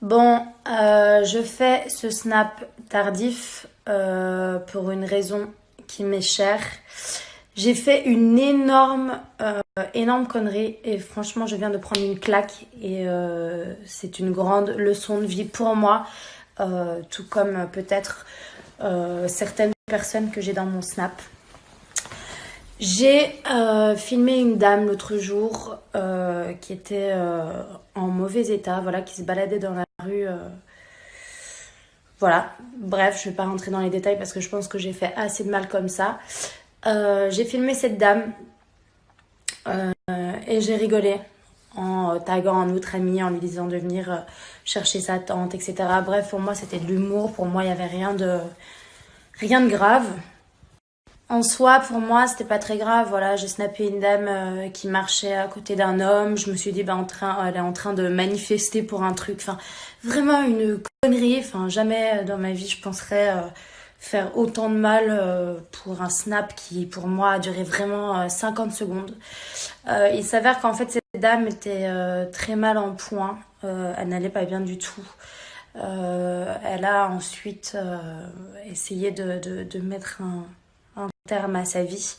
Bon, je fais ce snap tardif pour une raison qui m'est chère. J'ai fait une énorme connerie et franchement, je viens de prendre une claque et c'est une grande leçon de vie pour moi, tout comme peut-être certaines personnes que j'ai dans mon snap. J'ai filmé une dame l'autre jour qui était en mauvais état, voilà, qui se baladait dans la rue. Voilà, bref, je vais pas rentrer dans les détails parce que je pense que j'ai fait assez de mal comme ça. J'ai filmé cette dame et j'ai rigolé en taguant un autre ami, en lui disant de venir chercher sa tante, etc. Bref, pour moi, c'était de l'humour. Pour moi, il n'y avait rien de grave. En soi, pour moi, c'était pas très grave. Voilà, j'ai snappé une dame qui marchait à côté d'un homme. Je me suis dit, elle est en train de manifester pour un truc. Enfin, vraiment une connerie. Enfin, jamais dans ma vie, je penserais faire autant de mal pour un snap qui, pour moi, a duré vraiment 50 secondes. Il s'avère qu'en fait, cette dame était très mal en point. Elle n'allait pas bien du tout. Elle a ensuite essayé de mettre un terme à sa vie.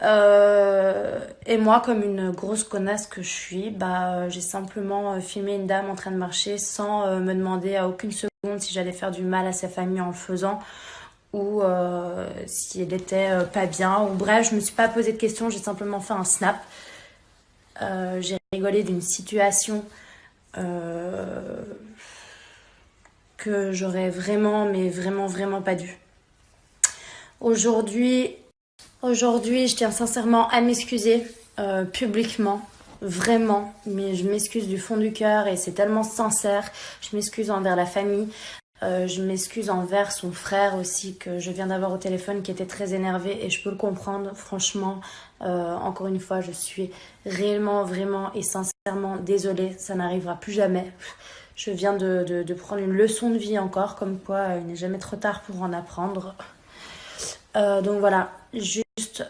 Et moi, comme une grosse connasse que je suis, j'ai simplement filmé une dame en train de marcher sans me demander à aucune seconde si j'allais faire du mal à sa famille en le faisant ou si elle était pas bien. Ou bref, je me suis pas posé de questions, j'ai simplement fait un snap. J'ai rigolé d'une situation que j'aurais vraiment, mais vraiment pas dû. Aujourd'hui, je tiens sincèrement à m'excuser publiquement, vraiment, mais je m'excuse du fond du cœur et c'est tellement sincère. Je m'excuse envers la famille, je m'excuse envers son frère aussi que je viens d'avoir au téléphone qui était très énervé et je peux le comprendre, franchement. Encore une fois, je suis réellement, vraiment et sincèrement désolée, ça n'arrivera plus jamais. Je viens de prendre une leçon de vie encore, comme quoi il n'est jamais trop tard pour en apprendre. Donc voilà, juste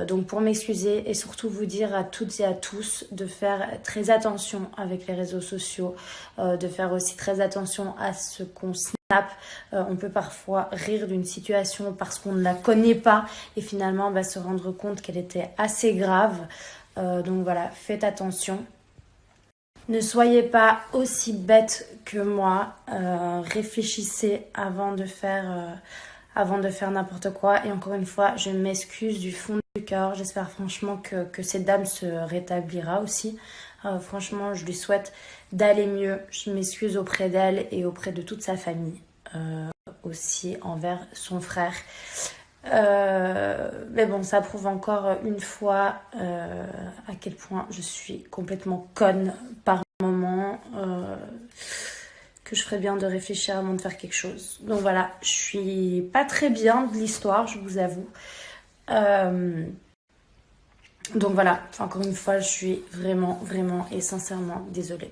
donc pour m'excuser et surtout vous dire à toutes et à tous de faire très attention avec les réseaux sociaux, de faire aussi très attention à ce qu'on snap. On peut parfois rire d'une situation parce qu'on ne la connaît pas et finalement se rendre compte qu'elle était assez grave. Donc voilà, faites attention. Ne soyez pas aussi bête que moi. Réfléchissez avant de faire n'importe quoi. Et encore une fois, je m'excuse du fond du cœur. J'espère franchement que cette dame se rétablira aussi. Franchement, je lui souhaite d'aller mieux. Je m'excuse auprès d'elle et auprès de toute sa famille. Aussi envers son frère. Mais bon, ça prouve encore une fois à quel point je suis complètement conne par moment. Que je ferais bien de réfléchir avant de faire quelque chose. Donc voilà, je suis pas très bien de l'histoire, je vous avoue. Donc voilà, encore une fois, je suis vraiment et sincèrement désolée.